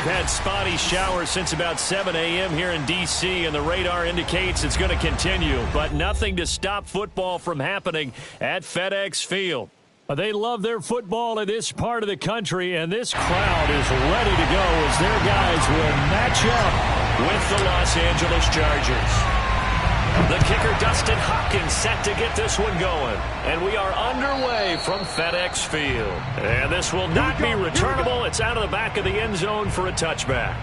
had spotty showers since about 7 a.m. here in D.C., and the radar indicates it's going to continue, but nothing to stop football from happening at FedEx Field. They love their football in this part of the country, and this crowd is ready to go as their guys will match up with the Los Angeles Chargers. The kicker, Dustin Hopkins, set to get this one going. And we are underway from FedEx Field. And this will not be returnable. It's out of the back of the end zone for a touchback.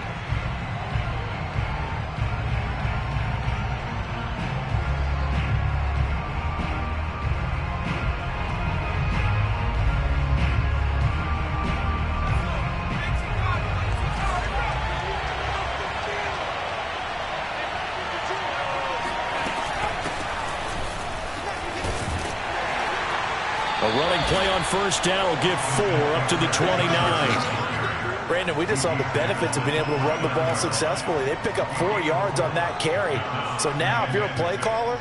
A running play on first down will give 4 up to the 29. Brandon, we just saw the benefits of being able to run the ball successfully. They pick up 4 yards on that carry. So now if you're a play caller,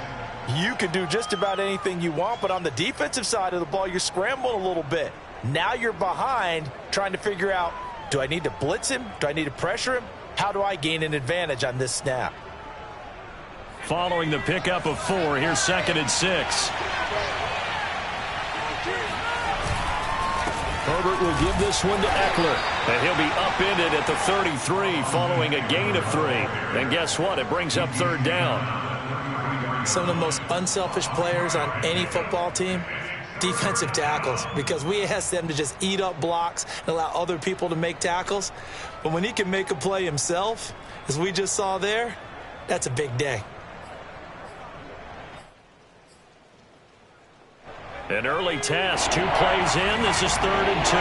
you can do just about anything you want. But on the defensive side of the ball, you're scrambling a little bit. Now you're behind trying to figure out, do I need to blitz him? Do I need to pressure him? How do I gain an advantage on this snap? Following the pickup of 4, here's 2nd and 6. Herbert will give this one to Eckler. And he'll be upended at the 33 following a gain of 3. And guess what? It brings up 3rd down. Some of the most unselfish players on any football team, defensive tackles, because we ask them to just eat up blocks and allow other people to make tackles. But when he can make a play himself, as we just saw there, that's a big day. An early test, 2 plays in. This is 3rd and 2.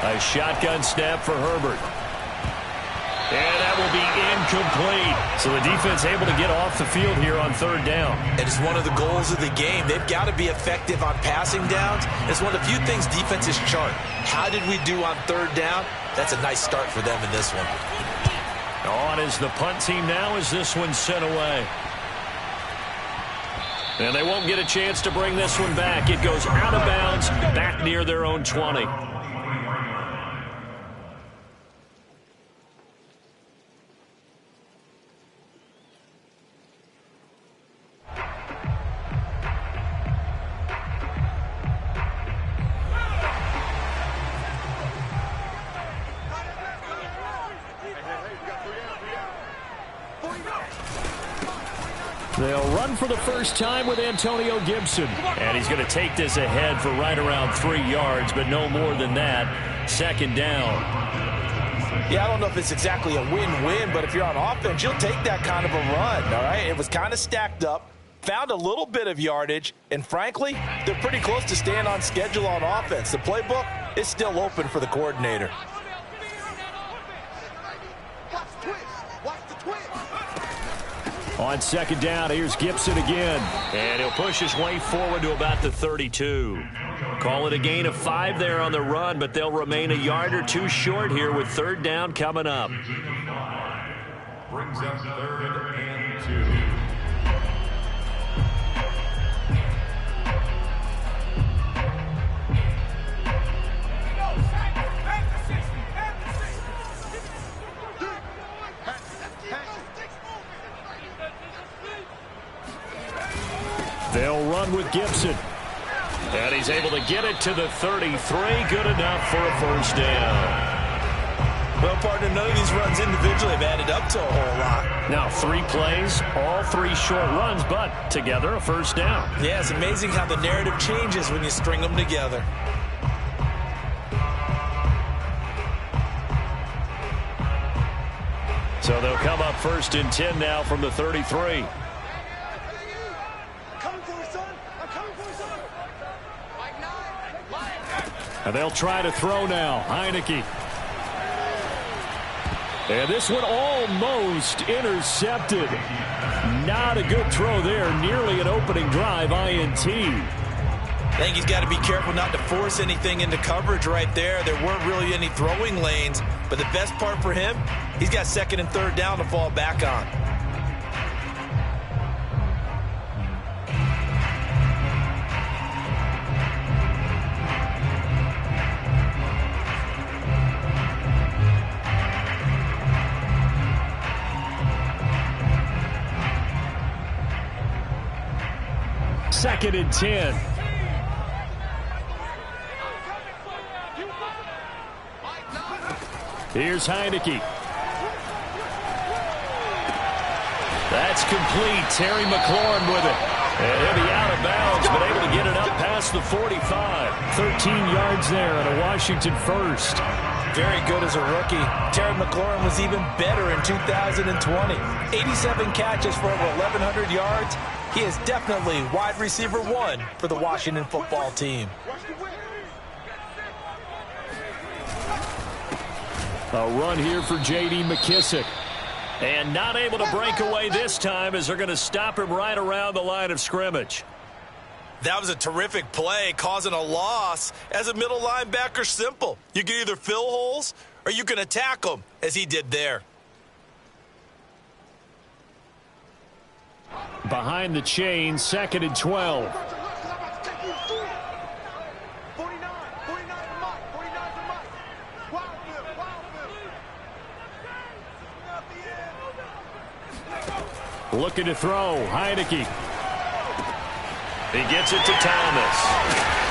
A shotgun snap for Herbert. And that will be incomplete. So the defense able to get off the field here on 3rd down. It is one of the goals of the game. They've got to be effective on passing downs. It's one of the few things defenses chart. How did we do on 3rd down? That's a nice start for them in this one. On is the punt team now as this one's sent away. And they won't get a chance to bring this one back. It goes out of bounds back near their own 20. They'll run for the first time with Antonio Gibson. And he's going to take this ahead for right around 3 yards, but no more than that. 2nd down. Yeah, I don't know if it's exactly a win-win, but if you're on offense, you'll take that kind of a run, all right? It was kind of stacked up, found a little bit of yardage, and frankly, they're pretty close to staying on schedule on offense. The playbook is still open for the coordinator. On 2nd down, here's Gibson again. And he'll push his way forward to about the 32. Call it a gain of 5 there on the run, but they'll remain a yard or 2 short here with 3rd down coming up. Brings up 3rd and 2. They'll run with Gibson. And he's able to get it to the 33. Good enough for a 1st down. Well, partner, none of these runs individually have added up to a whole lot. Now 3 plays, all 3 short runs, but together a 1st down. Yeah, it's amazing how the narrative changes when you string them together. So they'll come up 1st and 10 now from the 33. And they'll try to throw now. Heineke. And this one almost intercepted. Not a good throw there. Nearly an opening drive INT. I think he's got to be careful not to force anything into coverage right there. There weren't really any throwing lanes. But the best part for him, he's got 2nd and 3rd down to fall back on. 2nd and 10. Here's Heineke. That's complete. Terry McLaurin with it. And he'll be out of bounds, but able to get it up past the 45. 13 yards there and a Washington first. Very good as a rookie. Terry McLaurin was even better in 2020. 87 catches for over 1,100 yards. He is definitely wide receiver 1 for the Washington football team. A run here for J.D. McKissick. And not able to break away this time as they're going to stop him right around the line of scrimmage. That was a terrific play, causing a loss. As a middle linebacker, simple. You can either fill holes or you can attack them, as he did there. Behind the chain, 2nd and 12. Looking to throw, Heineke. He gets it to Thomas.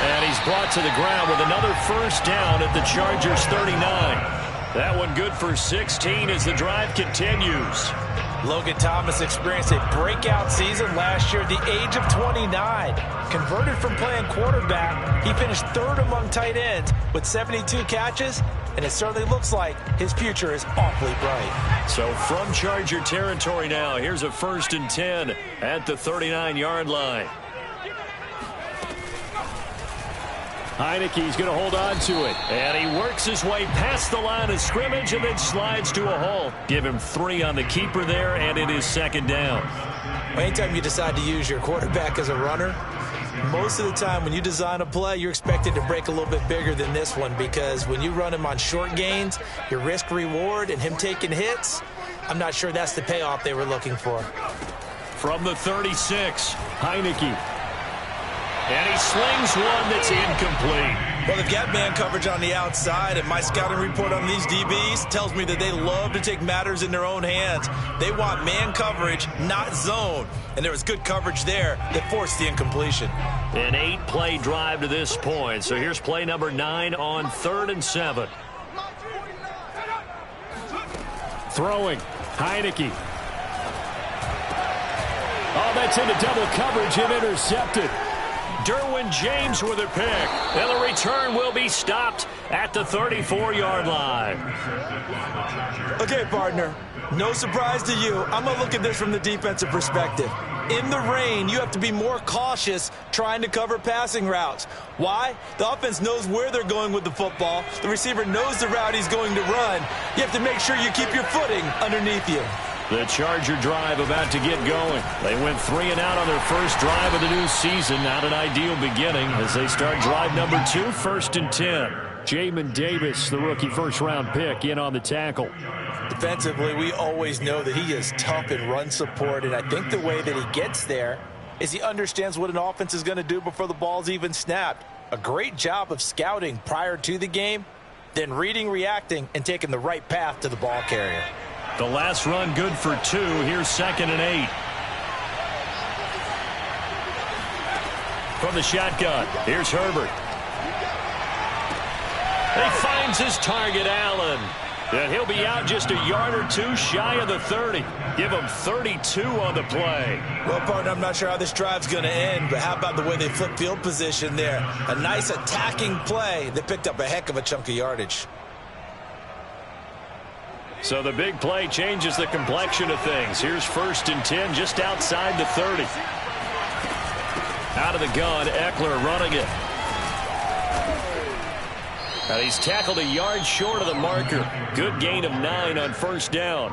And he's brought to the ground with another first down at the Chargers' 39. That one good for 16 as the drive continues. Logan Thomas experienced a breakout season last year at the age of 29. Converted from playing quarterback, he finished 3rd among tight ends with 72 catches, and it certainly looks like his future is awfully bright. So from Charger territory now, here's a 1st and 10 at the 39-yard line. Heineke's going to hold on to it. And he works his way past the line of scrimmage and then slides to a halt. Give him 3 on the keeper there, and it is 2nd down. Anytime you decide to use your quarterback as a runner, most of the time when you design a play, you're expected to break a little bit bigger than this one, because when you run him on short gains, your risk-reward and him taking hits, I'm not sure that's the payoff they were looking for. From the 36, Heineke. And he slings one that's incomplete. Well, they've got man coverage on the outside, and my scouting report on these DBs tells me that they love to take matters in their own hands. They want man coverage, not zone. And there was good coverage there that forced the incompletion. An 8-play drive to this point. So here's play number 9 on 3rd and 7. Throwing, Heineke. Oh, that's into double coverage and intercepted. Derwin James with a pick. And the return will be stopped at the 34-yard line. Okay, partner, no surprise to you. I'm going to look at this from the defensive perspective. In the rain, you have to be more cautious trying to cover passing routes. Why? The offense knows where they're going with the football. The receiver knows the route he's going to run. You have to make sure you keep your footing underneath you. The Charger drive about to get going. They went 3 and out on their first drive of the new season. Not an ideal beginning as they start drive number 2, 1st and 10. Jamin Davis, the rookie first-round pick, in on the tackle. Defensively, we always know that he is tough in run support, and I think the way that he gets there is he understands what an offense is going to do before the ball's even snapped. A great job of scouting prior to the game, then reading, reacting, and taking the right path to the ball carrier. The last run good for 2. Here's 2nd and 8. From the shotgun, here's Herbert. He finds his target, Allen. And he'll be out just a yard or 2 shy of the 30. Give him 32 on the play. Well, partner, I'm not sure how this drive's going to end, but how about the way they flip field position there? A nice attacking play that picked up a heck of a chunk of yardage. So the big play changes the complexion of things. Here's 1st and 10 just outside the 30. Out of the gun, Eckler running it. And he's tackled a yard short of the marker. Good gain of 9 on 1st down.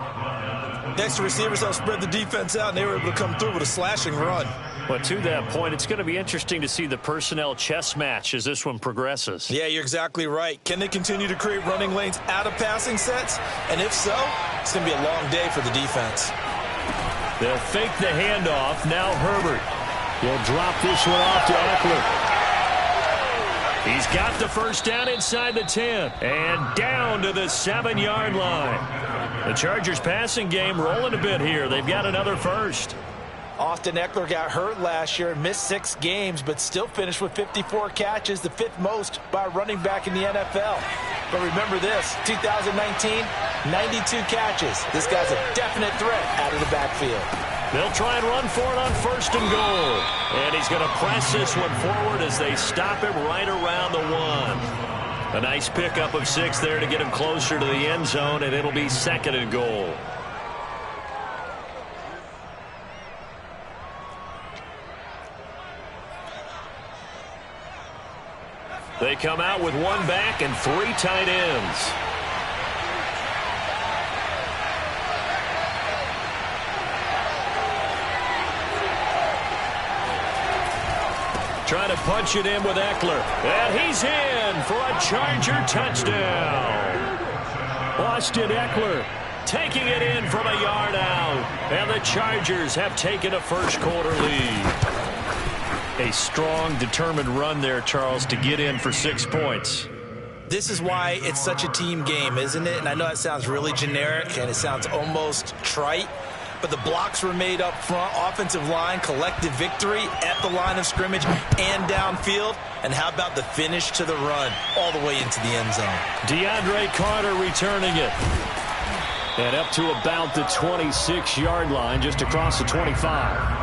Next, the receivers helped spread the defense out, and they were able to come through with a slashing run. But to that point, it's going to be interesting to see the personnel chess match as this one progresses. Yeah, you're exactly right. Can they continue to create running lanes out of passing sets? And if so, it's going to be a long day for the defense. They'll fake the handoff. Now Herbert. He'll drop this one off to Eckler. He's got the first down inside the 10 and down to the 7-yard line. The Chargers passing game rolling a bit here. They've got another first. Austin Eckler got hurt last year and missed 6 games, but still finished with 54 catches, the 5th most by a running back in the NFL. But remember this, 2019, 92 catches. This guy's a definite threat out of the backfield. They'll try and run for it on 1st and goal. And he's going to press this one forward as they stop him right around the 1. A nice pickup of 6 there to get him closer to the end zone, and it'll be 2nd and goal. They come out with 1 back and 3 tight ends. Trying to punch it in with Eckler. And he's in for a Charger touchdown. Austin Eckler taking it in from a yard out. And the Chargers have taken a first-quarter lead. A strong, determined run there, Charles, to get in for 6 points. This is why it's such a team game, isn't it? And I know that sounds really generic and it sounds almost trite, but the blocks were made up front, offensive line, collective victory at the line of scrimmage and downfield. And how about the finish to the run all the way into the end zone? DeAndre Carter returning it. And up to about the 26-yard line, just across the 25.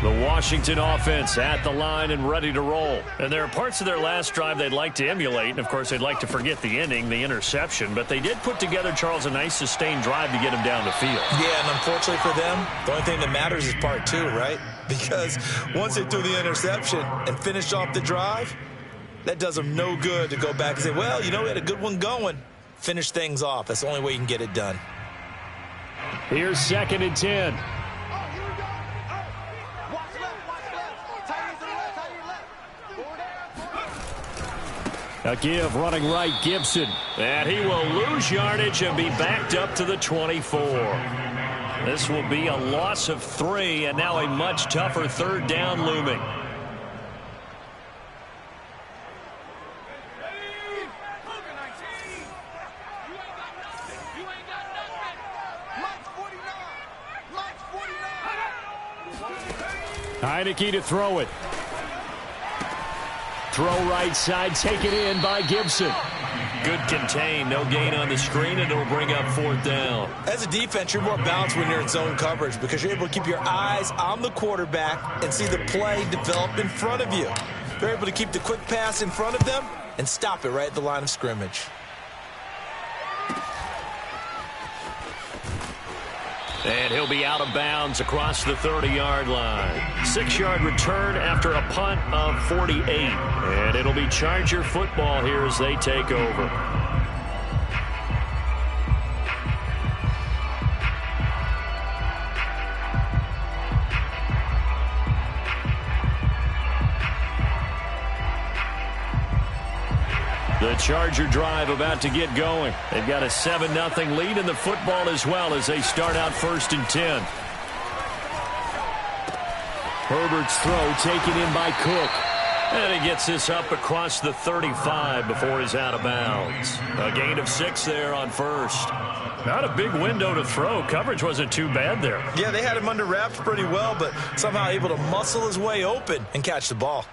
The Washington offense at the line and ready to roll. And there are parts of their last drive they'd like to emulate. And, of course, they'd like to forget the inning, the interception. But they did put together, Charles, a nice sustained drive to get him down the field. Yeah, and unfortunately for them, the only thing that matters is part 2, right? Because once they threw the interception and finished off the drive, that does them no good to go back and say, well, you know, we had a good one going. Finish things off. That's the only way you can get it done. Here's 2nd and 10. A give running right, Gibson. And he will lose yardage and be backed up to the 24. This will be a loss of 3, and now a much tougher 3rd down looming. Heineke to throw it. Throw right side, taken in by Gibson. Good contain, no gain on the screen, and it'll bring up 4th down. As a defense, you're more balanced when you're in zone coverage because you're able to keep your eyes on the quarterback and see the play develop in front of you. They're able to keep the quick pass in front of them and stop it right at the line of scrimmage. And he'll be out of bounds across the 30-yard line. 6-yard return after a punt of 48. And it'll be Charger football here as they take over. The Charger drive about to get going. They've got a 7-0 lead in the football as well as they start out 1st and 10. Herbert's throw taken in by Cook. And he gets this up across the 35 before he's out of bounds. A gain of 6 there on 1st. Not a big window to throw. Coverage wasn't too bad there. Yeah, they had him under wraps pretty well, but somehow able to muscle his way open and catch the ball.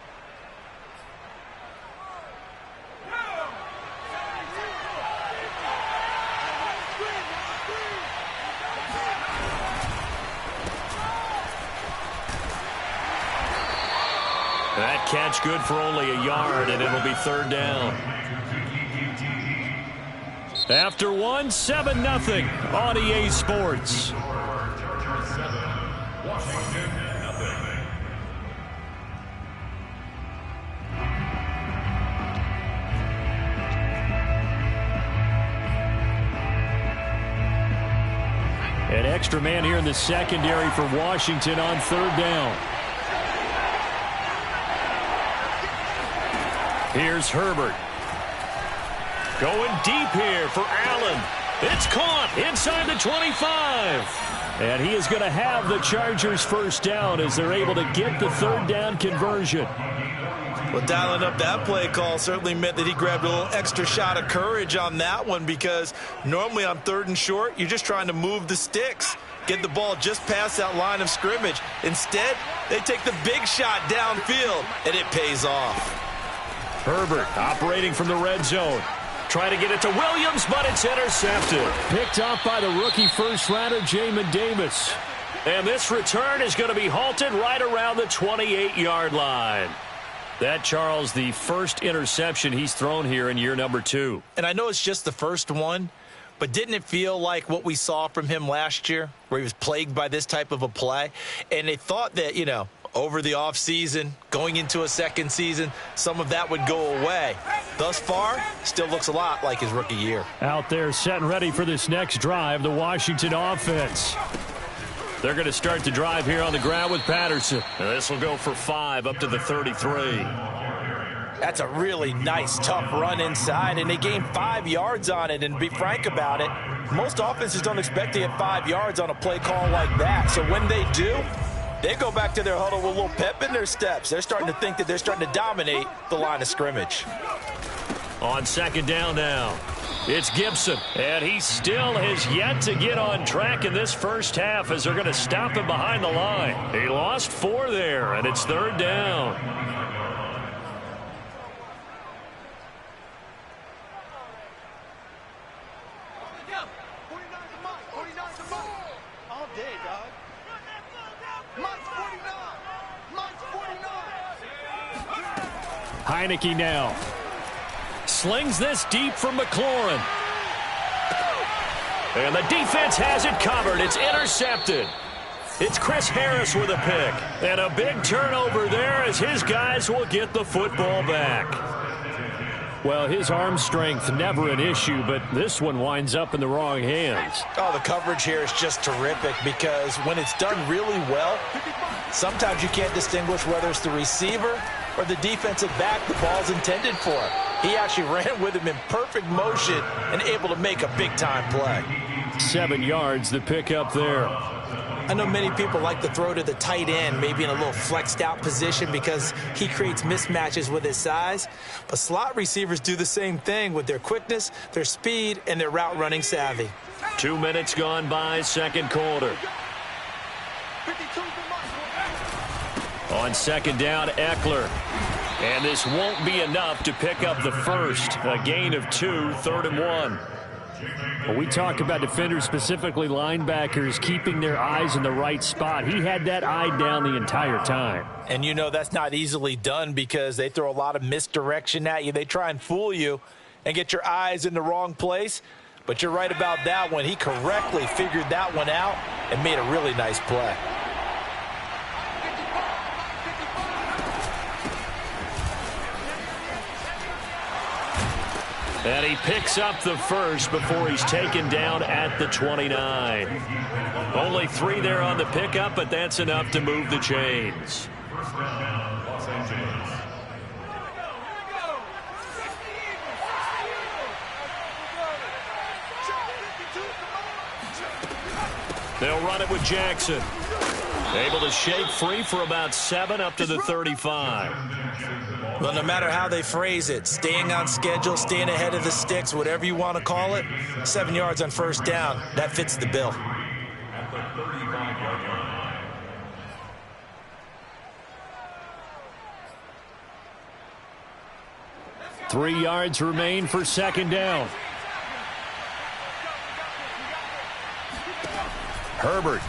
That catch good for only a yard, and it'll be 3rd down. After 1, 7-0 on EA Sports. An extra man here in the secondary for Washington on 3rd down. Here's Herbert. Going deep here for Allen. It's caught inside the 25. And he is going to have the Chargers 1st down as they're able to get the 3rd down conversion. Well, dialing up that play call certainly meant that he grabbed a little extra shot of courage on that one, because normally on 3rd and short, you're just trying to move the sticks, get the ball just past that line of scrimmage. Instead, they take the big shot downfield, and it pays off. Herbert operating from the red zone. Trying to get it to Williams, but it's intercepted. Picked off by the rookie first-rounder, Jamin Davis. And this return is going to be halted right around the 28-yard line. That, Charles, the first interception he's thrown here in year number 2. And I know it's just the first one, but didn't it feel like what we saw from him last year, where he was plagued by this type of a play? And they thought that, you know, over the offseason, going into a second season, some of that would go away. Thus far, still looks a lot like his rookie year. Out there set and ready for this next drive, the Washington offense. They're going to start the drive here on the ground with Patterson. And this will go for 5 up to the 33. That's a really nice, tough run inside, and they gained 5 yards on it. And to be frank about it, most offenses don't expect to get 5 yards on a play call like that. So when they do, they go back to their huddle with a little pep in their steps. They're starting to think that they're starting to dominate the line of scrimmage. On 2nd down now, it's Gibson, and he still has yet to get on track in this first half as they're going to stop him behind the line. He lost 4 there, and it's 3rd down. Heineke now. Slings this deep from McLaurin. And the defense has it covered. It's intercepted. It's Chris Harris with a pick. And a big turnover there as his guys will get the football back. Well, his arm strength never an issue, but this one winds up in the wrong hands. Oh, the coverage here is just terrific, because when it's done really well, sometimes you can't distinguish whether it's the receiver or the defensive back the ball's intended for. He actually ran with him in perfect motion and able to make a big-time play. 7 yards, the pickup there. I know many people like to throw to the tight end, maybe in a little flexed out position, because he creates mismatches with his size. But slot receivers do the same thing with their quickness, their speed, and their route running savvy. 2 minutes gone by, 2nd quarter. On 2nd down, Eckler. And this won't be enough to pick up the first. A gain of 2, 3rd and 1. Well, we talk about defenders, specifically linebackers, keeping their eyes in the right spot. He had that eye down the entire time. And you know that's not easily done, because they throw a lot of misdirection at you. They try and fool you and get your eyes in the wrong place. But you're right about that one. He correctly figured that one out and made a really nice play. And he picks up the first before he's taken down at the 29. Only 3 there on the pickup, but that's enough to move the chains. They'll run it with Jackson. Able to shake free for about 7 up to the 35. Well, no matter how they phrase it, staying on schedule, staying ahead of the sticks, whatever you want to call it, 7 yards on 1st down, that fits the bill. At the 35-yard line. 3 yards remain for 2nd down. Herbert.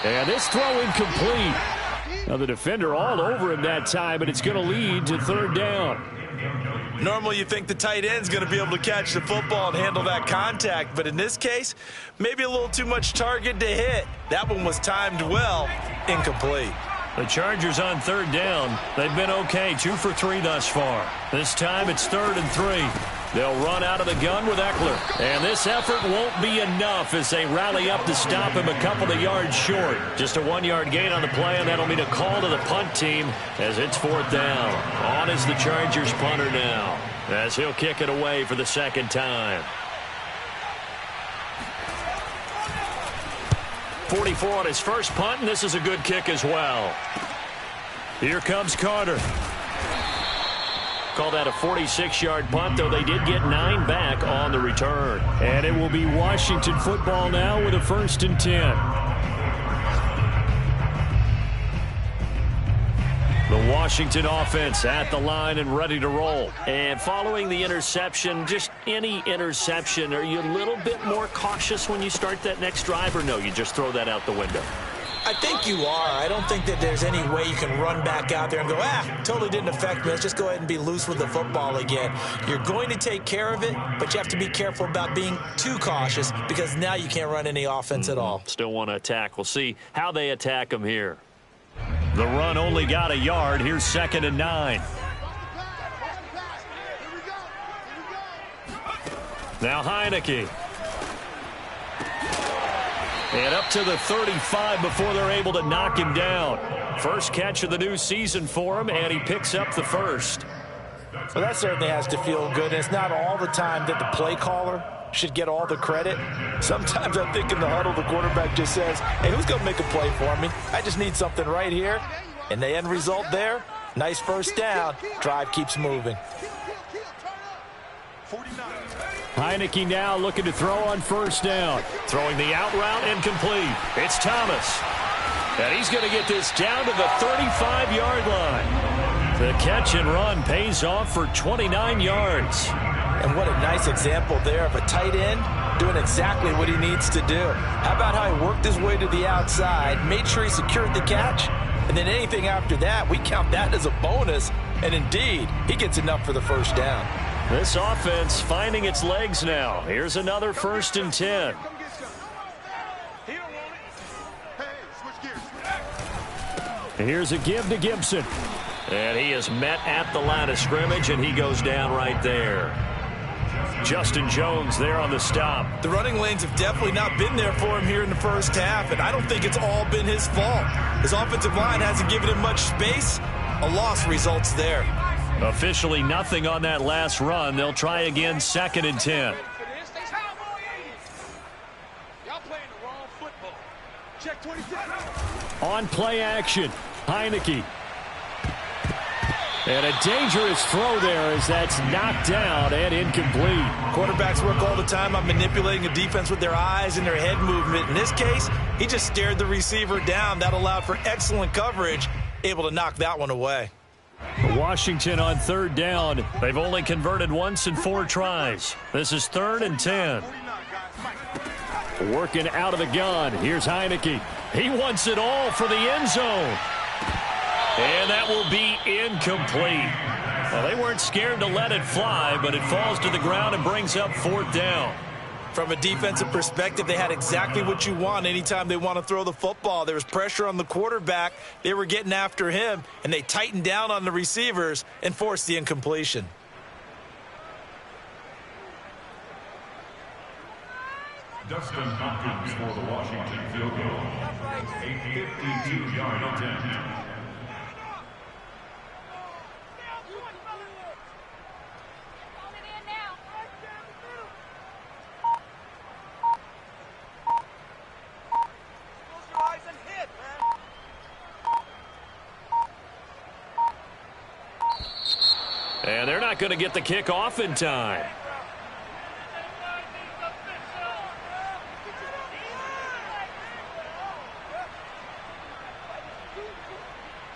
And this throw incomplete. Now the defender all over him that time, but it's going to lead to 3rd down. Normally you think the tight end's going to be able to catch the football and handle that contact, but in this case, maybe a little too much target to hit. That one was timed well, incomplete. The Chargers on 3rd down. They've been okay, 2 for 3 thus far. This time it's 3rd and 3. They'll run out of the gun with Eckler. And this effort won't be enough as they rally up to stop him a couple of yards short. Just a 1-yard gain on the play, and that'll mean a call to the punt team as it's 4th down. On is the Chargers punter now, as he'll kick it away for the 2nd time. 44 on his first punt, and this is a good kick as well. Here comes Carter. Call that a 46-yard punt, though they did get 9 back on the return. And it will be Washington football now with a 1st and 10. The Washington offense at the line and ready to roll. And following the interception, just any interception, are you a little bit more cautious when you start that next drive, or no, you just throw that out the window? I think you are. I don't think that there's any way you can run back out there and go, totally didn't affect me. Let's just go ahead and be loose with the football again. You're going to take care of it, but you have to be careful about being too cautious because now you can't run any offense at all. Still want to attack. We'll see how they attack them here. The run only got a yard. Here's 2nd and 9. Now Heineke. And up to the 35 before they're able to knock him down. First catch of the new season for him, and he picks up the first. Well, that certainly has to feel good. And it's not all the time that the play caller should get all the credit. Sometimes I think in the huddle, the quarterback just says, hey, who's going to make a play for me? I just need something right here. And the end result there, nice first down. Drive keeps moving. Heineke now looking to throw on 1st down. Throwing the out route incomplete. It's Thomas. And he's going to get this down to the 35-yard line. The catch and run pays off for 29 yards. And what a nice example there of a tight end doing exactly what he needs to do. How about how he worked his way to the outside, made sure he secured the catch, and then anything after that, we count that as a bonus. And indeed, he gets enough for the first down. This offense finding its legs now. Here's another 1st and 10. Here's a give to Gibson. And he is met at the line of scrimmage, and he goes down right there. Justin Jones there on the stop. The running lanes have definitely not been there for him here in the first half, and I don't think it's all been his fault. His offensive line hasn't given him much space. A loss results there. Officially nothing on that last run. They'll try again, 2nd and 10. On play action, Heineke. And a dangerous throw there as that's knocked down and incomplete. Quarterbacks work all the time on manipulating a defense with their eyes and their head movement. In this case, he just stared the receiver down. That allowed for excellent coverage, able to knock that one away. Washington on 3rd down. They've only converted once in 4 tries. This is 3rd and 10. Working out of the gun. Here's Heineke. He wants it all for the end zone. And that will be incomplete. Well, they weren't scared to let it fly, but it falls to the ground and brings up 4th down. From a defensive perspective, they had exactly what you want anytime they want to throw the football. There was pressure on the quarterback. They were getting after him, and they tightened down on the receivers and forced the incompletion. Dustin Hopkins for the Washington field goal. A 52-yard attempt. And they're not going to get the kick off in time.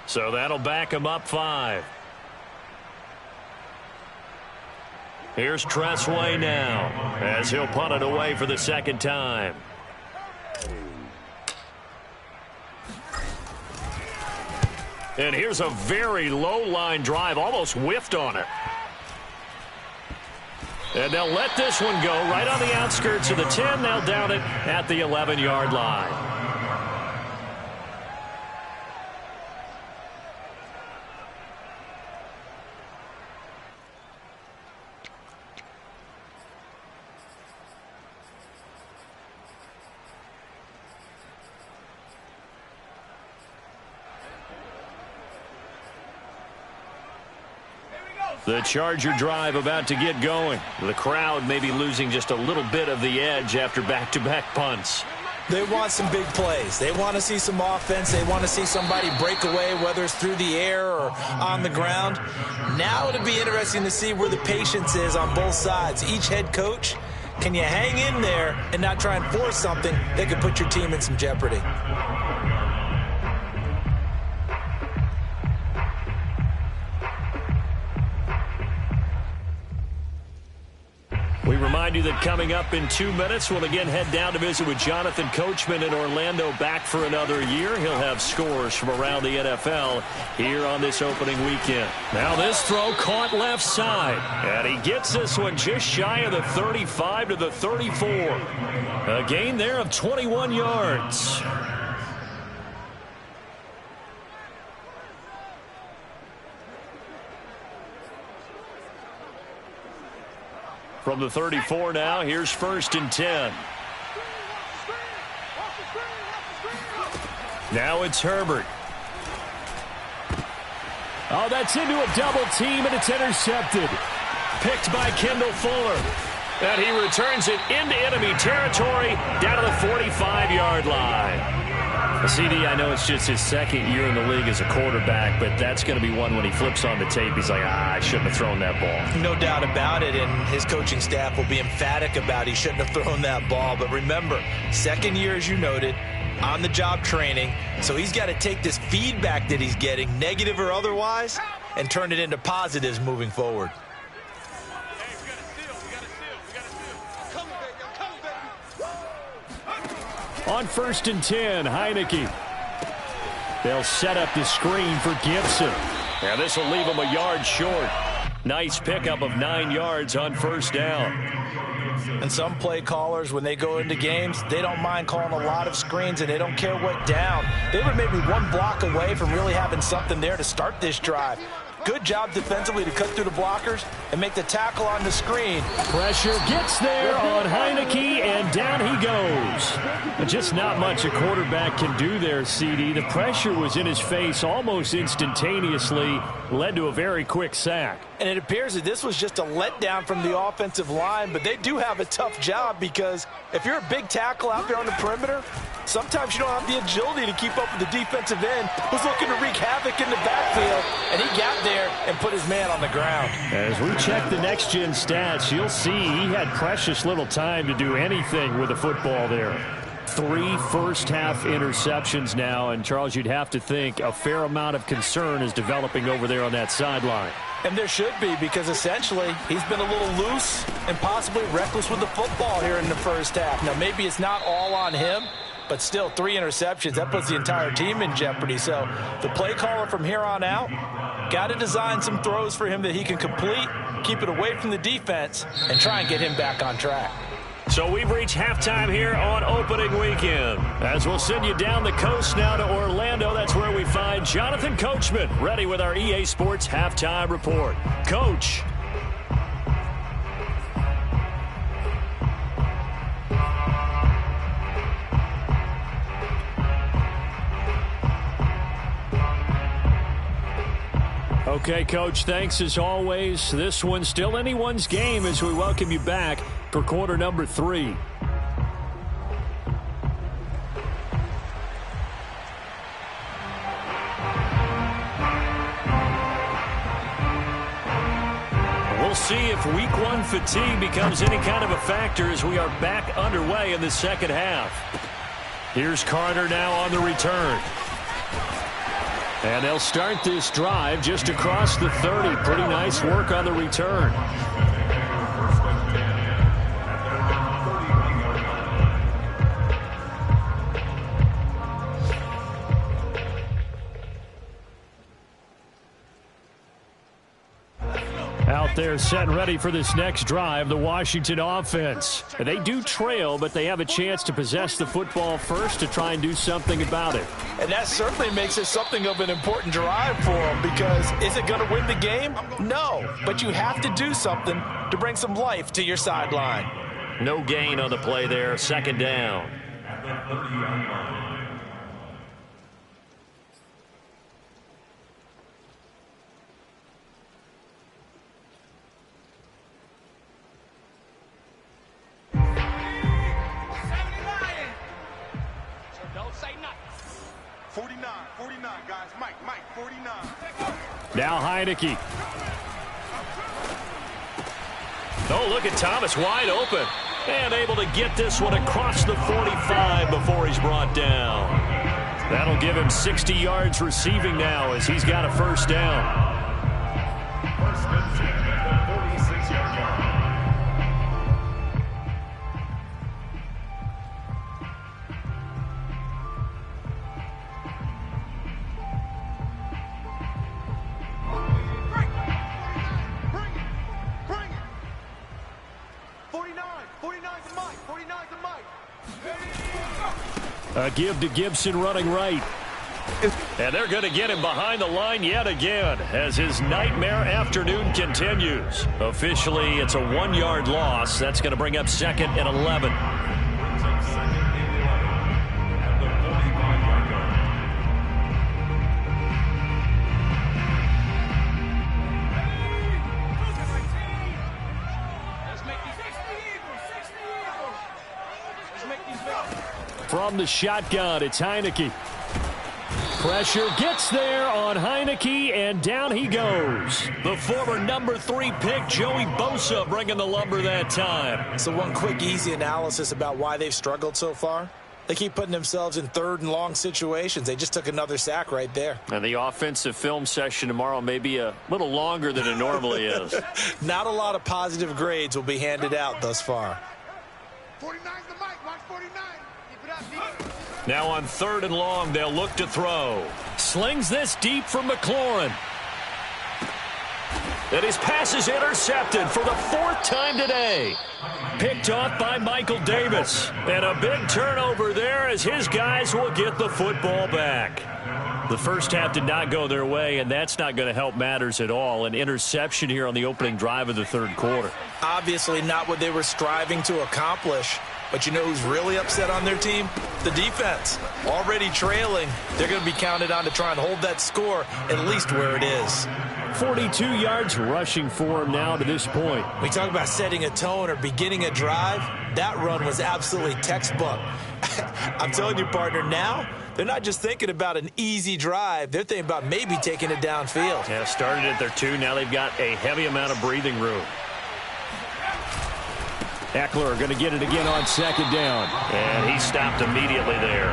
So that'll back him up 5. Here's Tressway now as he'll punt it away for the 2nd time. And here's a very low line drive, almost whiffed on it. And they'll let this one go right on the outskirts of the 10. They'll down it at the 11-yard line. The Charger drive about to get going. The crowd may be losing just a little bit of the edge after back-to-back punts. They want some big plays. They want to see some offense. They want to see somebody break away, whether it's through the air or on the ground. Now it'll be interesting to see where the patience is on both sides. Each head coach, can you hang in there and not try and force something that could put your team in some jeopardy? We remind you that coming up in 2 minutes, we'll again head down to visit with Jonathan Coachman in Orlando, back for another year. He'll have scores from around the NFL here on this opening weekend. Now this throw caught left side, and he gets this one just shy of the 35 to the 34. A gain there of 21 yards. From the 34 now, here's 1st and 10. Now it's Herbert. Oh, that's into a double team, and it's intercepted. Picked by Kendall Fuller. And he returns it into enemy territory down to the 45-yard line. CD, I know it's just his 2nd year in the league as a quarterback, but that's going to be one when he flips on the tape. He's like, I shouldn't have thrown that ball. No doubt about it, and his coaching staff will be emphatic about he shouldn't have thrown that ball. But remember, 2nd year, as you noted, on-the-job training, so he's got to take this feedback that he's getting, negative or otherwise, and turn it into positives moving forward. On 1st and 10, Heineke. They'll set up the screen for Gibson. Now this will leave him a yard short. Nice pickup of 9 yards on 1st down. And some play callers, when they go into games, they don't mind calling a lot of screens, and they don't care what down. They were maybe one block away from really having something there to start this drive. Good job defensively to cut through the blockers and make the tackle on the screen. Pressure gets there on Heineke, and down he goes. Just not much a quarterback can do there, CD. The pressure was in his face almost instantaneously, led to a very quick sack. And it appears that this was just a letdown from the offensive line, but they do have a tough job, because if you're a big tackle out there on the perimeter, sometimes you don't have the agility to keep up with the defensive end who's looking to wreak havoc in the backfield, and he got there and put his man on the ground. As we check the next-gen stats, you'll see he had precious little time to do anything with the football there. 3 first-half interceptions now, and Charles, you'd have to think a fair amount of concern is developing over there on that sideline. And there should be, because essentially he's been a little loose and possibly reckless with the football here in the first half. Now, maybe it's not all on him, but still 3 interceptions. That puts the entire team in jeopardy. So the play caller from here on out got to design some throws for him that he can complete, keep it away from the defense, and try and get him back on track. So we've reached halftime here on opening weekend. As we'll send you down the coast now to Orlando, that's where we find Jonathan Coachman, ready with our EA Sports halftime report. Coach. Okay, Coach, thanks as always. This one's still anyone's game as we welcome you back for quarter number 3. We'll see if week 1 fatigue becomes any kind of a factor as we are back underway in the second half. Here's Carter now on the return. And they'll start this drive just across the 30. Pretty nice work on the return. Out there set and ready for this next drive, the Washington offense. They do trail, but they have a chance to possess the football first to try and do something about it. And that certainly makes it something of an important drive for them, because is it going to win the game? No, but you have to do something to bring some life to your sideline. No gain on the play there, second down. 49, guys. Mike, 49. Now Heineke. Oh, look at Thomas wide open. And able to get this one across the 45 before he's brought down. That'll give him 60 yards receiving now as he's got a first down. First and 10 at the 46-yard line. Bring it. 49 to Mike. 49 to Mike. A give to Gibson running right. And they're going to get him behind the line yet again as his nightmare afternoon continues. Officially, it's a 1-yard loss. That's going to bring up 2nd and 11. Brings up 2nd and 11 at the 45-yard line. From the shotgun, it's Heineke. Pressure gets there on Heineke, and down he goes. The former number 3 pick, Joey Bosa, bringing the lumber that time. So one quick, easy analysis about why they've struggled so far. They keep putting themselves in 3rd and long situations. They just took another sack right there. And the offensive film session tomorrow may be a little longer than it normally is. Not a lot of positive grades will be handed out thus far. 49's the Mike. Watch 49. Keep it up, deep. Now on 3rd and long, they'll look to throw. Slings this deep from McLaurin. And his pass is intercepted for the 4th time today. Picked off by Michael Davis. And a big turnover there as his guys will get the football back. The first half did not go their way, and that's not going to help matters at all. An interception here on the opening drive of the 3rd quarter. Obviously not what they were striving to accomplish. But you know who's really upset on their team? The defense. Already trailing. They're going to be counted on to try and hold that score at least where it is. 42 yards rushing for him now to this point. We talk about setting a tone or beginning a drive. That run was absolutely textbook. I'm telling you, partner, now they're not just thinking about an easy drive. They're thinking about maybe taking it downfield. Yeah, started at their 2. Now they've got a heavy amount of breathing room. Eckler going to get it again on 2nd down. And he stopped immediately there.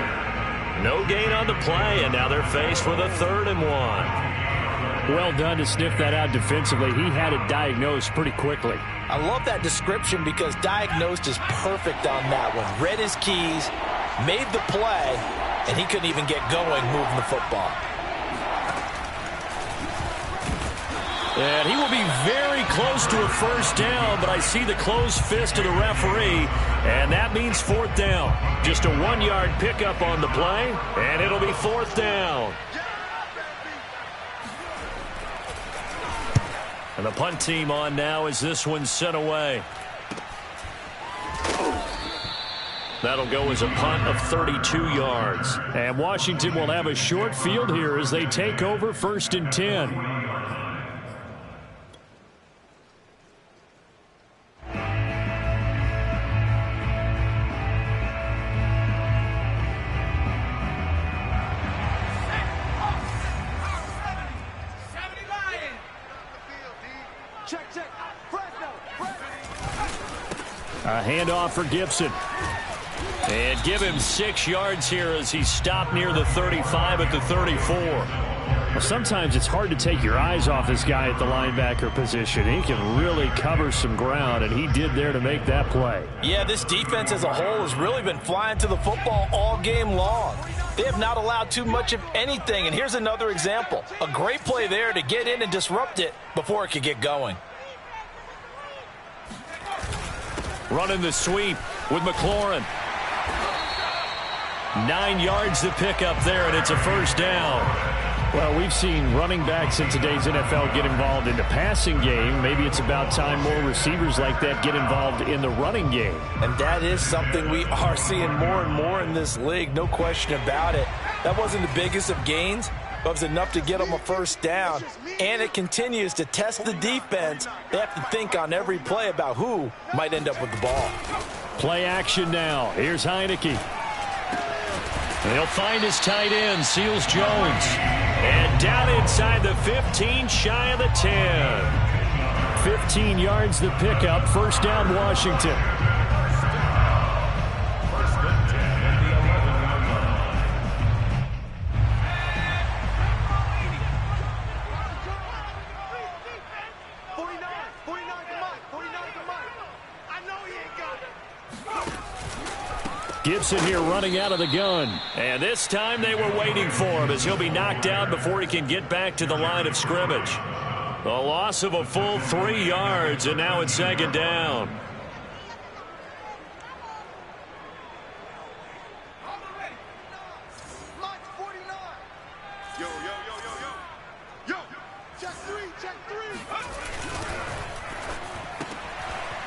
No gain on the play, and now they're faced with a 3rd and 1. Well done to sniff that out defensively. He had it diagnosed pretty quickly. I love that description because diagnosed is perfect on that one. Read his keys, made the play, and he couldn't even get going moving the football. And he will be very close to a first down, but I see the closed fist of the referee, and that means 4th down. Just a 1-yard pickup on the play, and it'll be 4th down. And the punt team on now as this one's sent away. That'll go as a punt of 32 yards. And Washington will have a short field here as they take over 1st and 10. A handoff for Gibson. And give him 6 yards here as he stopped near the 35 at the 34. Well, sometimes it's hard to take your eyes off this guy at the linebacker position. He can really cover some ground, and he did there to make that play. Yeah, this defense as a whole has really been flying to the football all game long. They have not allowed too much of anything, and here's another example. A great play there to get in and disrupt it before it could get going. Running the sweep with McLaurin. 9 yards to pick up there, and it's a first down. Well, we've seen running backs in today's NFL get involved in the passing game. Maybe it's about time more receivers like that get involved in the running game. And that is something we are seeing more and more in this league, no question about it. That wasn't the biggest of gains, but it was enough to get them a first down. And it continues to test the defense. They have to think on every play about who might end up with the ball. Play action now. Here's Heineke. They'll find his tight end, Seals Jones. And down inside the 15, shy of the 10. 15 yards the pickup. First down, Washington. Gibson here running out of the gun. And this time they were waiting for him as he'll be knocked down before he can get back to the line of scrimmage. A loss of a full 3 yards, and now it's second down.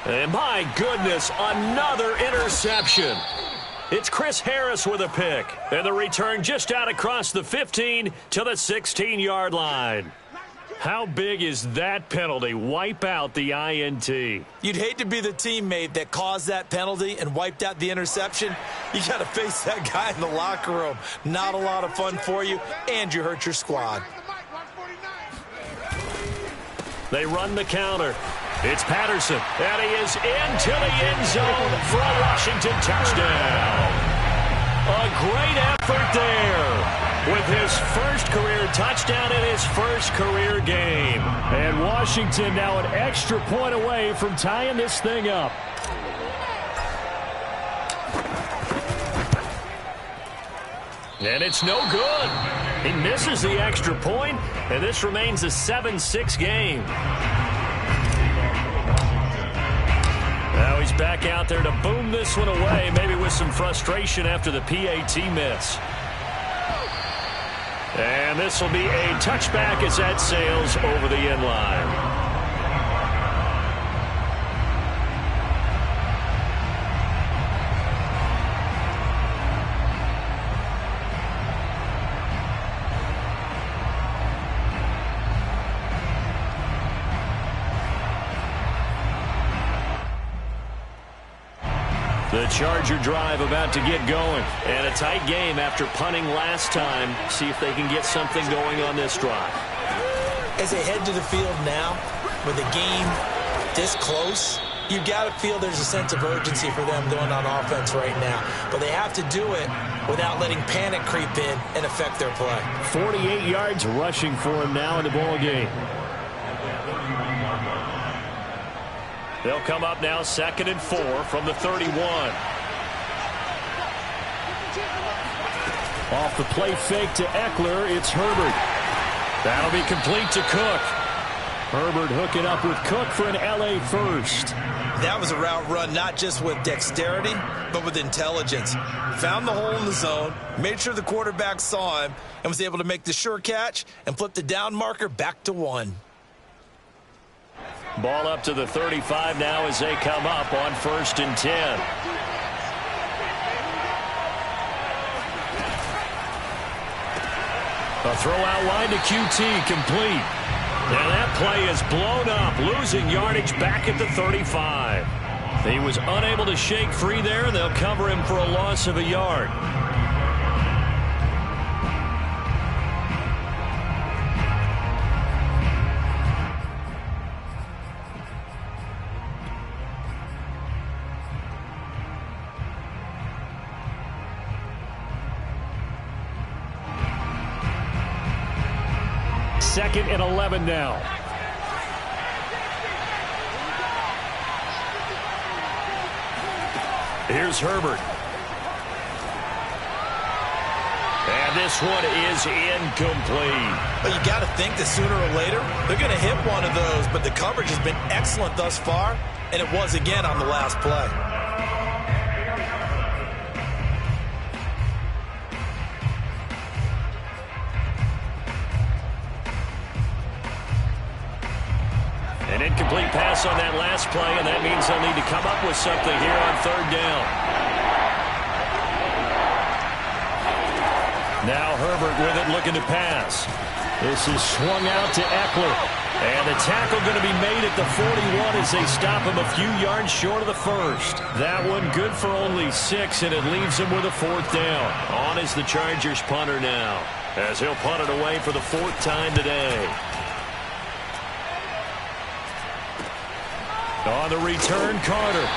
And my goodness, another interception. It's Chris Harris with a pick. And the return just out across the 15 to the 16-yard line. How big is that penalty? Wipe out the INT. You'd hate to be the teammate that caused that penalty and wiped out the interception. You got to face that guy in the locker room. Not a lot of fun for you, and you hurt your squad. They run the counter. It's Patterson, and he is into the end zone for a Washington touchdown. A great effort there with his first career touchdown in his first career game. And Washington now an extra point away from tying this thing up. And it's no good. He misses the extra point, and this remains a 7-6 game. Now he's back out there to boom this one away, maybe with some frustration after the PAT miss. And this will be a touchback as that sails over the end line. The Charger drive about to get going. And a tight game after punting last time. See if they can get something going on this drive. As they head to the field now, with the game this close, you've got to feel there's a sense of urgency for them going on offense right now. But they have to do it without letting panic creep in and affect their play. 48 yards rushing for him now in the ball game. They'll come up now 2nd and 4 from the 31. Off the play fake to Eckler, it's Herbert. That'll be complete to Cook. Herbert hooking up with Cook for an LA first. That was a route run not just with dexterity, but with intelligence. Found the hole in the zone, made sure the quarterback saw him, and was able to make the sure catch and flip the down marker back to 1. Ball up to the 35 now as they come up on 1st and 10. A throw out wide to QT, complete. And that play is blown up, losing yardage back at the 35. He was unable to shake free there, and they'll cover him for a loss of a yard. Second and 11 now. Here's Herbert. And this one is incomplete. But you got to think that sooner or later, they're going to hit one of those. But the coverage has been excellent thus far, and it was again on the last play. An incomplete pass on that last play, and that means they'll need to come up with something here on 3rd down. Now Herbert with it, looking to pass. This is swung out to Eckler. And the tackle going to be made at the 41 as they stop him a few yards short of the first. That one good for only 6, and it leaves him with a 4th down. On is the Chargers punter now, as he'll punt it away for the 4th time today. On the return, Carter.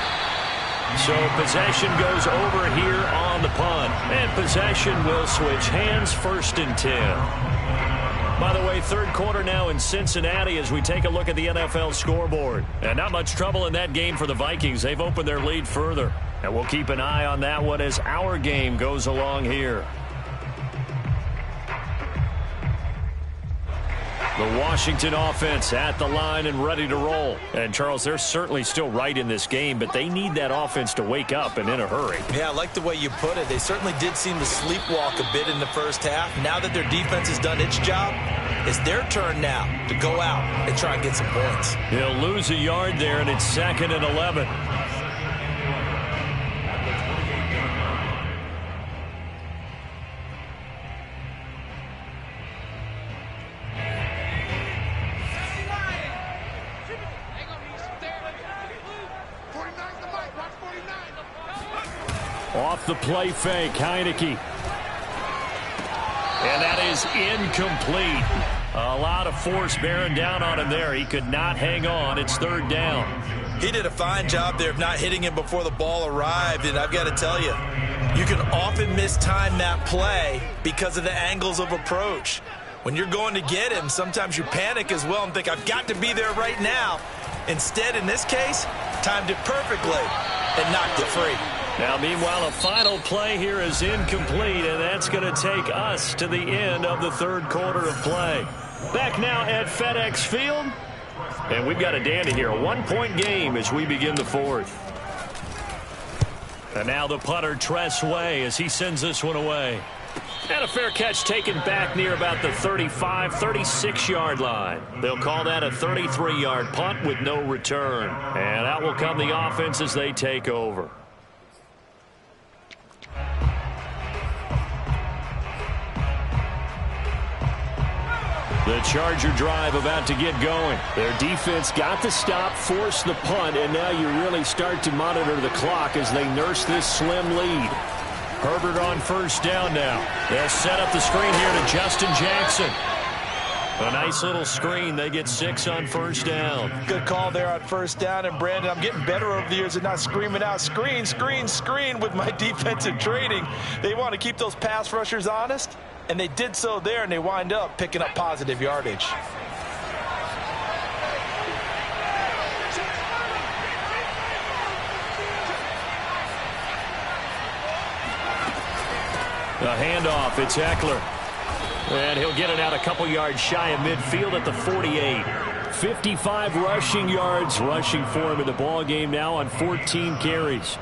So possession goes over here on the punt. And possession will switch hands, 1st and 10. By the way, 3rd quarter now in Cincinnati as we take a look at the NFL scoreboard. And not much trouble in that game for the Vikings. They've opened their lead further. And we'll keep an eye on that one as our game goes along here. The Washington offense at the line and ready to roll. And, Charles, they're certainly still right in this game, but they need that offense to wake up and in a hurry. Yeah, I like the way you put it. They certainly did seem to sleepwalk a bit in the first half. Now that their defense has done its job, it's their turn now to go out and try and get some points. He'll lose a yard there, and it's 2nd and 11. Off the play fake, Heineke. And that is incomplete. A lot of force bearing down on him there. He could not hang on. It's 3rd down. He did a fine job there of not hitting him before the ball arrived. And I've got to tell you, you can often mistime that play because of the angles of approach. When you're going to get him, sometimes you panic as well and think, I've got to be there right now. Instead, in this case, timed it perfectly and knocked it free. Now, meanwhile, a final play here is incomplete, and that's going to take us to the end of the 3rd quarter of play. Back now at FedEx Field, and we've got a dandy here. A 1-point game as we begin the 4th. And now the punter, Tress Way, as he sends this one away. And a fair catch taken back near about the 35, 36-yard line. They'll call that a 33-yard punt with no return. And out will come the offense as they take over. The Charger drive about to get going. Their defense got the stop, forced the punt, and now you really start to monitor the clock as they nurse this slim lead. Herbert on 1st down now. They'll set up the screen here to Justin Jackson. A nice little screen. They get 6 on 1st down. Good call there on 1st down. And, Brandon, I'm getting better over the years at not screaming out, screen, screen, screen with my defensive training. They want to keep those pass rushers honest, and they did so there, and they wind up picking up positive yardage. The handoff, it's Eckler. And he'll get it out a couple yards shy of midfield at the 48. 55 rushing yards rushing for him in the ball game now on 14 carries.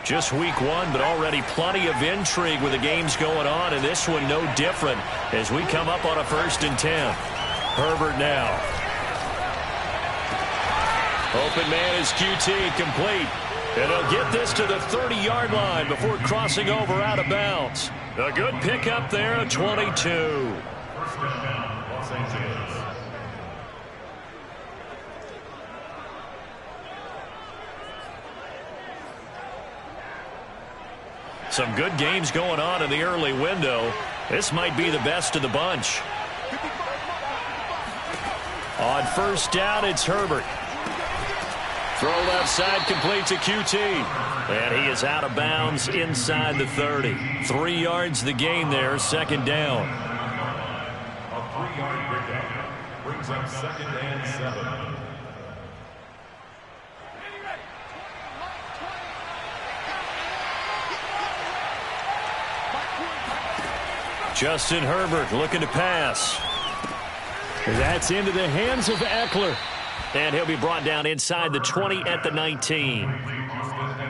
Just week 1, but already plenty of intrigue with the games going on, and this one no different as we come up on a 1st and 10. Herbert now. Open man is QT, complete. And he'll get this to the 30-yard line before crossing over out of bounds. A good pickup there, a 22. First down, Los Angeles. Some good games going on in the early window. This might be the best of the bunch. On 1st down, it's Herbert. Throw left side, complete to QT. And he is out of bounds inside the 30. 3 yards the gain there, 2nd down. A 3-yard pickup brings up 2nd and 7. Justin Herbert looking to pass. That's into the hands of Eckler. And he'll be brought down inside the 20 at the 19.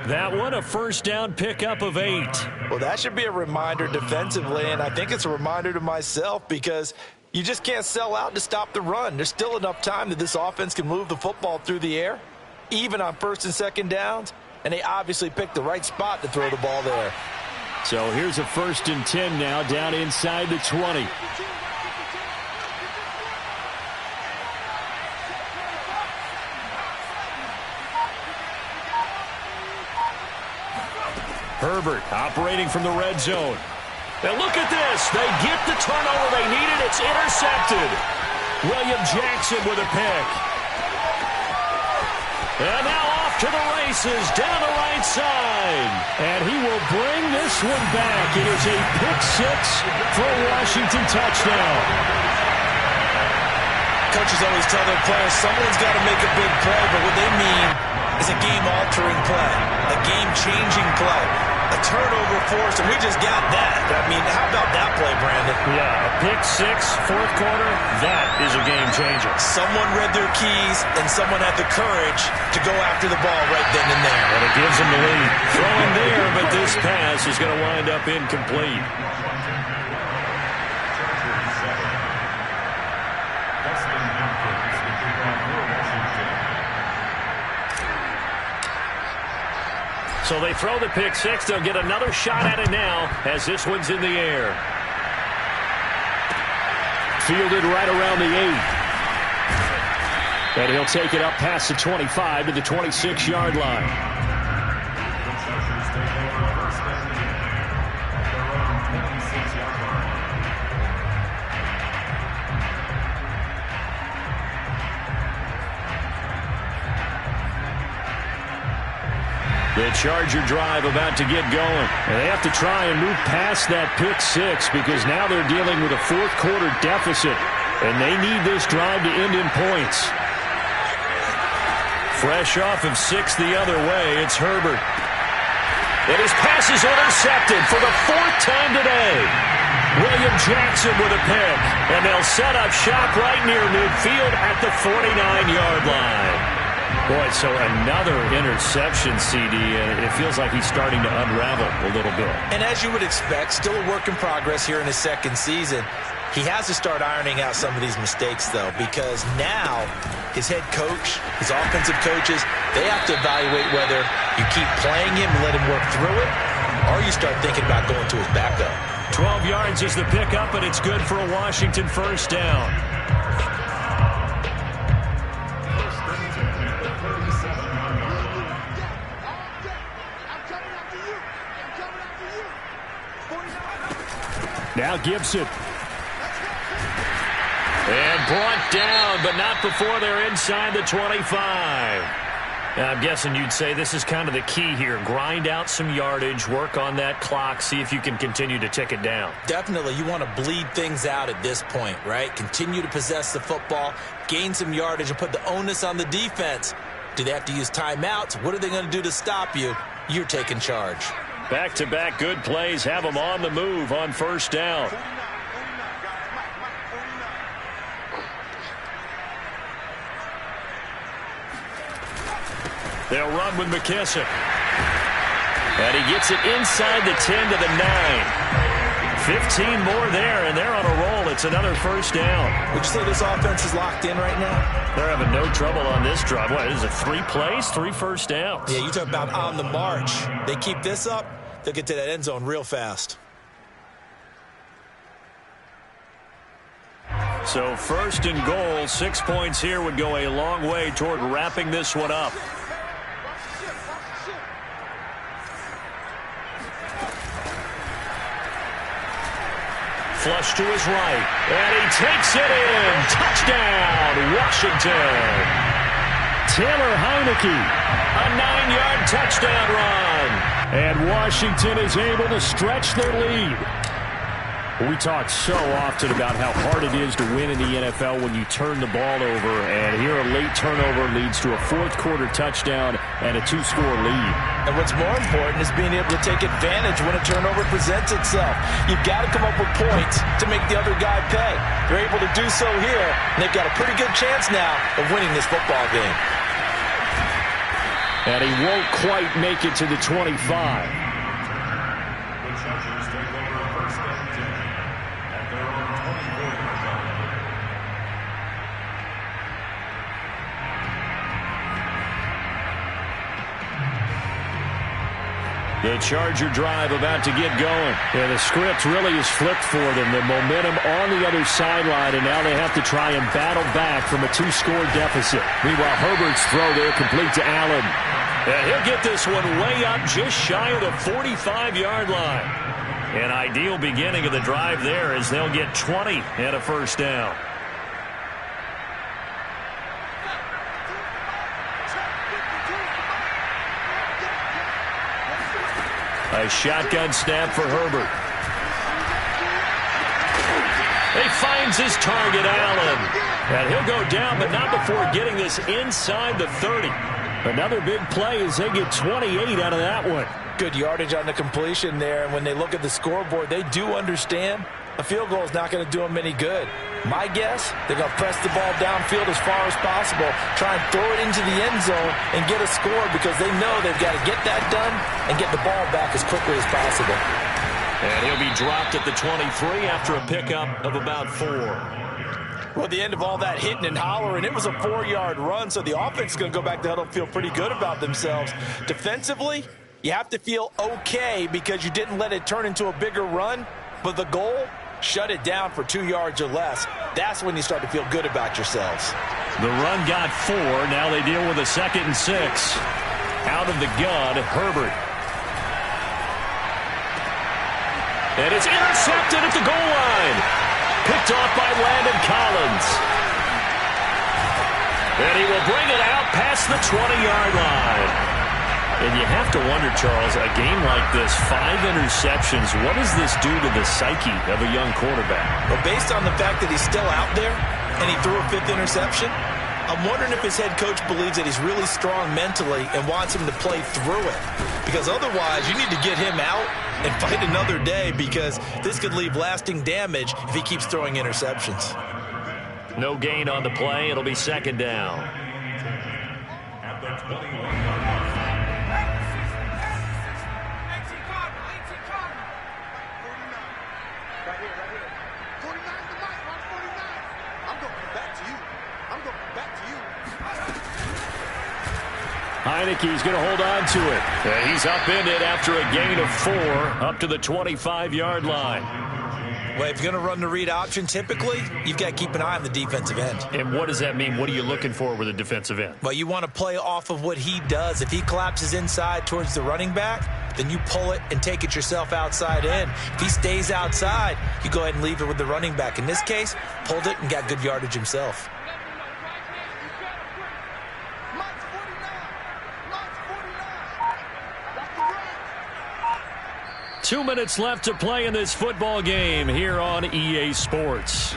That one, a 1st down pickup of 8. Well, that should be a reminder defensively, and I think it's a reminder to myself because you just can't sell out to stop the run. There's still enough time that this offense can move the football through the air, even on 1st and 2nd downs, and they obviously picked the right spot to throw the ball there. So here's a 1st and 10 now, down inside the 20. Herbert operating from the red zone. And look at this. They get the turnover they needed. It's intercepted. William Jackson with a pick. And now off to the races down the right side. And he will bring this one back. It is a pick 6 for a Washington touchdown. Coaches always tell their players someone's got to make a big play, but what they mean is a game-altering play, a game-changing play, a turnover forced, and we just got that. I mean, how about that play, Brandon? Yeah, a pick 6, 4th quarter, that is a game changer. Someone read their keys, and someone had the courage to go after the ball right then and there. And it gives them the lead. Throwing there, but this pass is going to wind up incomplete. So they throw the pick 6. They'll get another shot at it now as this one's in the air. Fielded right around the 8. And he'll take it up past the 25 to the 26-yard line. The Charger drive about to get going. And they have to try and move past that pick 6 because now they're dealing with a 4th quarter deficit. And they need this drive to end in points. Fresh off of 6 the other way, it's Herbert. And his pass is intercepted for the 4th time today. William Jackson with a pick. And they'll set up shop right near midfield at the 49-yard line. Boy, so another interception, CD, and it feels like he's starting to unravel a little bit. And as you would expect, still a work in progress here in his 2nd season. He has to start ironing out some of these mistakes, though, because now his head coach, his offensive coaches, they have to evaluate whether you keep playing him and let him work through it, or you start thinking about going to his backup. 12 yards is the pickup, and it's good for a Washington 1st down. Now Gibson. And brought down, but not before they're inside the 25. Now, I'm guessing you'd say this is kind of the key here. Grind out some yardage, work on that clock, see if you can continue to tick it down. Definitely. You want to bleed things out at this point, right? Continue to possess the football, gain some yardage, and put the onus on the defense. Do they have to use timeouts? What are they going to do to stop you? You're taking charge. Back-to-back good plays have them on the move on 1st down. They'll run with McKissick. And he gets it inside the 10 to the 9. 15 more there, and they're on a roll. It's another 1st down. Would you say this offense is locked in right now? They're having no trouble on this drive. What, is it 3 plays, 3 first downs? Yeah, you talk about on the march. They keep this up, they'll get to that end zone real fast. So 1st and goal, 6 points here would go a long way toward wrapping this one up. Flush to his right, and he takes it in. Touchdown, Washington. Taylor Heineke, a 9-yard touchdown run. And Washington is able to stretch their lead. We talk so often about how hard it is to win in the NFL when you turn the ball over, and here a late turnover leads to a 4th quarter touchdown and a 2-score lead. And what's more important is being able to take advantage when a turnover presents itself. You've got to come up with points to make the other guy pay. They're able to do so here, and they've got a pretty good chance now of winning this football game. And he won't quite make it to the 25. The Charger drive about to get going. Yeah, the script really is flipped for them. The momentum on the other sideline, and now they have to try and battle back from a 2-score deficit. Meanwhile, Herbert's throw there complete to Allen. And he'll get this one way up just shy of the 45-yard line. An ideal beginning of the drive there as they'll get 20 and a first down. A shotgun snap for Herbert. He finds his target, Allen. And he'll go down, but not before getting this inside the 30. Another big play as they get 28 out of that one. Good yardage on the completion there, and when they look at the scoreboard, they do understand a field goal is not going to do them any good. My guess, they're going to press the ball downfield as far as possible, try and throw it into the end zone and get a score because they know they've got to get that done and get the ball back as quickly as possible. And he'll be dropped at the 23 after a pickup of about 4. Well, at the end of all that hitting and hollering, it was a 4-yard run, so the offense is going to go back to huddle and feel pretty good about themselves. Defensively, you have to feel okay because you didn't let it turn into a bigger run, but the goal, shut it down for 2 yards or less. That's when you start to feel good about yourselves. The run got 4. Now they deal with a 2nd and 6. Out of the gun, Herbert. And it's intercepted at the goal line. Picked off by Landon Collins. And he will bring it out past the 20-yard line. And you have to wonder, Charles, a game like this, 5 interceptions, what does this do to the psyche of a young quarterback? Well, based on the fact that he's still out there and he threw a 5th interception, I'm wondering if his head coach believes that he's really strong mentally and wants him to play through it. Because otherwise, you need to get him out and fight another day because this could leave lasting damage if he keeps throwing interceptions. No gain on the play. It'll be 2nd down. At the 21-yard line. Heineke's going to hold on to it. He's upended after a gain of 4 up to the 25-yard line. Well, if you're going to run the read option, typically, you've got to keep an eye on the defensive end. And what does that mean? What are you looking for with a defensive end? Well, you want to play off of what he does. If he collapses inside towards the running back, then you pull it and take it yourself outside in. If he stays outside, you go ahead and leave it with the running back. In this case, pulled it and got good yardage himself. 2 minutes left to play in this football game here on EA Sports.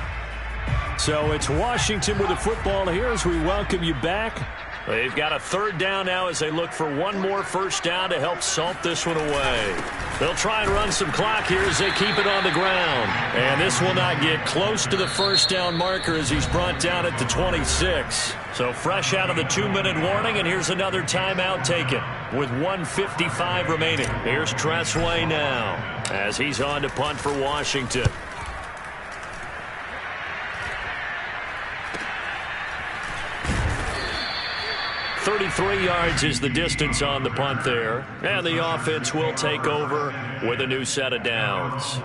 So it's Washington with the football here as we welcome you back. They've got a 3rd down now as they look for one more first down to help salt this one away. They'll try and run some clock here as they keep it on the ground. And this will not get close to the first down marker as he's brought down at the 26. So fresh out of the 2-minute warning, and here's another timeout taken with 1:55 remaining. Here's Tressway now as he's on to punt for Washington. .33 yards is the distance on the punt there. And the offense will take over with a new set of downs.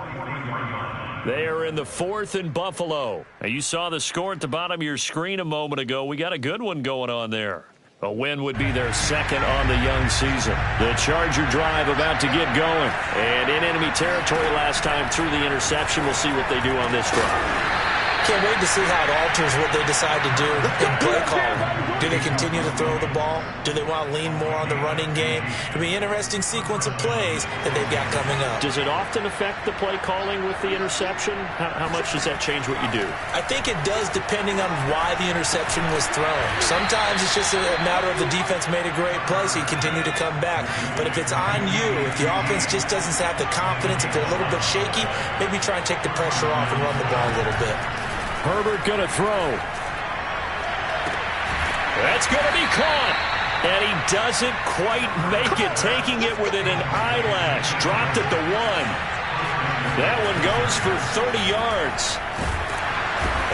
They are in the 4th and Buffalo. Now, you saw the score at the bottom of your screen a moment ago. We got a good one going on there. A win would be their 2nd on the young season. The Charger drive about to get going. And in enemy territory last time through the interception. We'll see what they do on this drive. Can't wait to see how it alters what they decide to do in play calling. Do they continue to throw the ball? Do they want to lean more on the running game? It'll be an interesting sequence of plays that they've got coming up. Does it often affect the play calling with the interception? How much does that change what you do? I think it does depending on why the interception was thrown. Sometimes it's just a matter of the defense made a great play, so you continue to come back. But if it's on you, if the offense just doesn't have the confidence, if they're a little bit shaky, maybe try and take the pressure off and run the ball a little bit. Herbert going to throw. That's going to be caught. And he doesn't quite make it, taking it within an eyelash. Dropped at the 1. That one goes for 30 yards.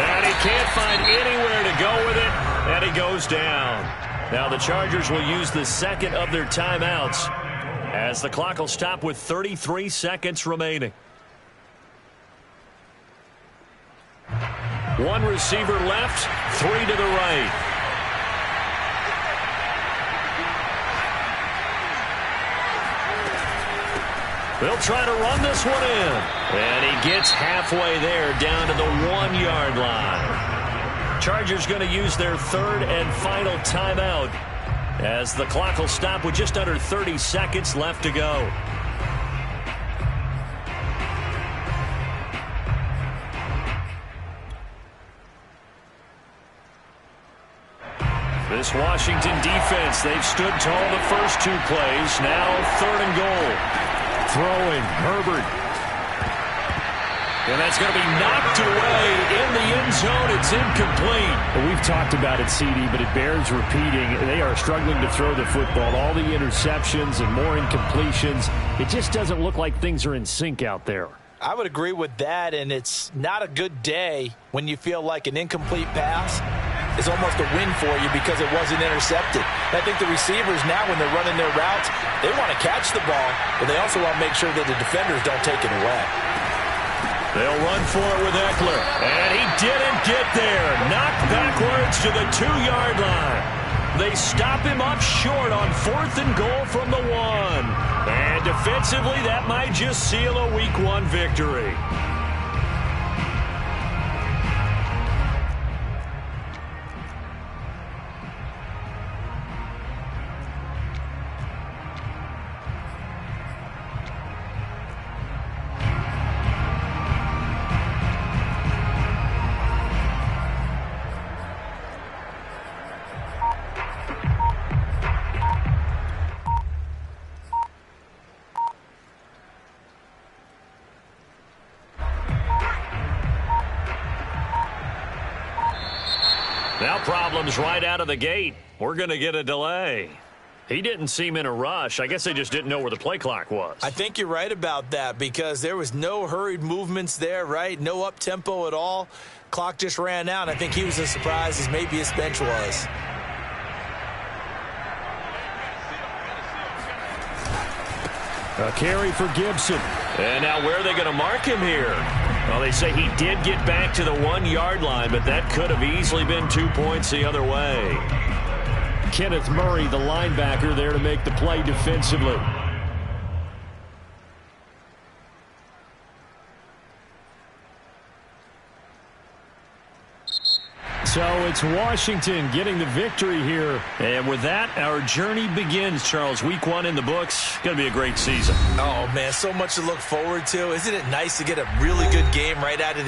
And he can't find anywhere to go with it. And he goes down. Now the Chargers will use the 2nd of their timeouts as the clock will stop with 33 seconds remaining. One receiver left, three to the right. They'll try to run this one in. And he gets halfway there down to the 1 yard line. Chargers going to use their third and final timeout as the clock will stop with just under 30 seconds left to go. This Washington defense, they've stood tall the first two plays. Now 3rd and goal. Throwing, Herbert. And that's going to be knocked away in the end zone. It's incomplete. Well, we've talked about it, CD, but it bears repeating. They are struggling to throw the football. All the interceptions and more incompletions. It just doesn't look like things are in sync out there. I would agree with that, and it's not a good day when you feel like an incomplete pass is almost a win for you because it wasn't intercepted. I think the receivers now, when they're running their routes, they want to catch the ball, but they also want to make sure that the defenders don't take it away. They'll run for it with Eckler, and he didn't get there. Knocked backwards to the 2 yard line. They stop him up short on 4th and goal from the 1. And defensively, that might just seal a Week 1 victory. Now problems right out of the gate. We're going to get a delay. He didn't seem in a rush. I guess they just didn't know where the play clock was. I think you're right about that because there was no hurried movements there, right? No up-tempo at all. Clock just ran out. I think he was as surprised as maybe his bench was. A carry for Gibson. And now where are they going to mark him here? Well, they say he did get back to the 1 yard line, but that could have easily been 2 points the other way. Kenneth Murray, the linebacker, there to make the play defensively. So it's Washington getting the victory here. And with that, our journey begins, Charles. Week 1 in the books. Going to be a great season. Oh, man, so much to look forward to. Isn't it nice to get a really good game right out of the